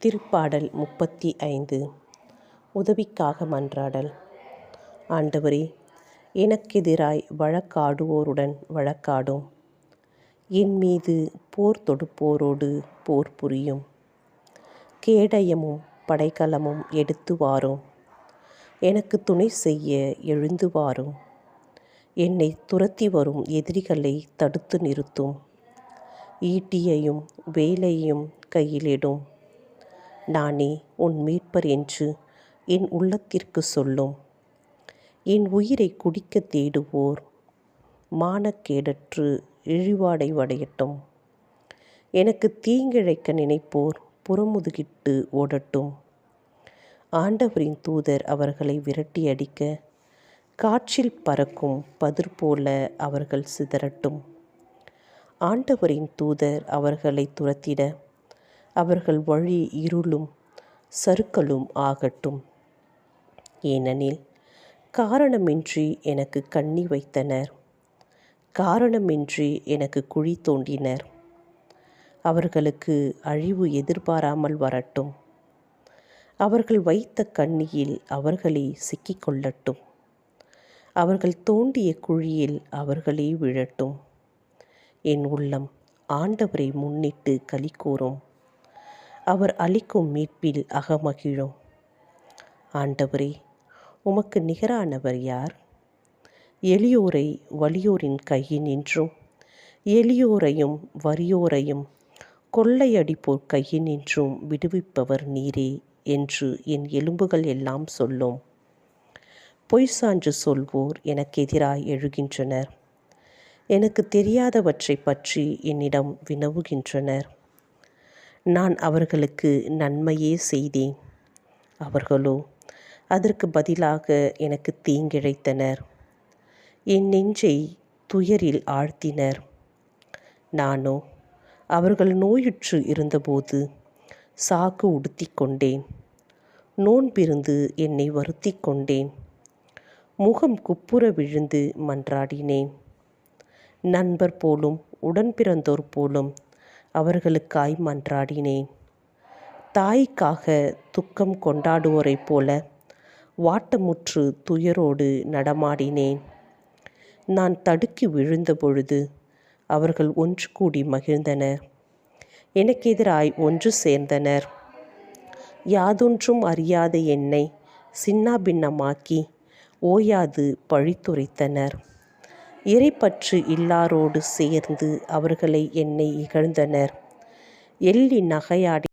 திருப்பாடல் 35. உதவிக்காக மன்றாடல். ஆண்டவரே, எனக்கெதிராய் வழக்காடுவோருடன் வழக்காடும். என் மீது போர் தொடுப்போரோடு போர் புரியும். கேடயமும் படைக்கலமும் எடுத்து வாரும். எனக்கு துணை செய்ய எழுந்து வாரும். என்னை துரத்தி வரும் எதிரிகளை தடுத்து நிறுத்தும். ஈட்டியையும் வேலையையும் கையிலிடும். நானே உன் மீட்பர் என்று என் உள்ளத்திற்கு சொல்லும். என் உயிரை குடிக்க தேடுவோர் மானக்கேடற்று இழிவாடைவடையட்டும். எனக்கு தீங்கிழைக்க நினைப்போர் புறமுதுகிட்டு ஓடட்டும். ஆண்டவரின் தூதர் அவர்களை விரட்டி அடிக்க, காற்றில் பறக்கும் பதிர் போல அவர்கள் சிதறட்டும். ஆண்டவரின் தூதர் அவர்களை துரத்திட, அவர்கள் வழி இருளும் சறுக்கலும் ஆகட்டும். ஏனெனில் காரணமின்றி எனக்கு கண்ணி வைத்தனர், காரணமின்றி எனக்கு குழி தோண்டினர். அவர்களுக்கு அழிவு எதிர்பாராமல் வரட்டும். அவர்கள் வைத்த கண்ணியில் அவர்களே சிக்கிக்கொள்ளட்டும். அவர்கள் தோண்டிய குழியில் அவர்களே விழட்டும். என் உள்ளம் ஆண்டவரை முன்னிட்டு களிகூரும். அவர் அளிக்கும் மீட்பில் அகமகிழும். ஆண்டவரே, உமக்கு நிகரானவர் யார்? எளியோரை வலியோரின் கையினின்றும் எளியோரையும் வறியோரையும் கொள்ளையடிப்போர் கையினின்றும் விடுவிப்பவர் நீரே என்று என் எலும்புகள் எல்லாம் சொல்லும். பொய் சான்று சொல்வோர் எனக்கு எதிராய் எழுகின்றனர். எனக்கு தெரியாதவற்றை பற்றி என்னிடம் வினவுகின்றனர். நான் அவர்களுக்கு நன்மையே செய்தேன். அவர்களோ அதற்கு பதிலாக எனக்கு தீங்கிழைத்தனர். என் நெஞ்சை துயரில் ஆழ்த்தினர். நானோ அவர்கள் நோயுற்று இருந்தபோது சாக்கு உடுத்தி கொண்டேன். நோன்பிருந்து என்னை வருத்தி கொண்டேன். முகம் குப்புற விழுந்து மன்றாடினேன். நண்பர் போலும் உடன்பிறந்தோர் போலும் அவர்களுக்காய் மன்றாடினேன். தாய்க்காக துக்கம் கொண்டாடுவோரைப் போல வாட்டமுற்று துயரோடு நடமாடினேன். நான் தடுக்கி விழுந்த பொழுது அவர்கள் ஒன்று கூடி மகிழ்ந்தனர். எனக்கெதிராய் ஒன்று சேர்ந்தனர். யாதொன்றும் அறியாத என்னை சின்னாபின்னமாக்கி ஓயாது பழித்துரைத்தனர். இறைப்பற்று இல்லாரோடு சேர்ந்து அவர்களை என்னை இகழ்ந்தனர். எள்ளி நகையாடி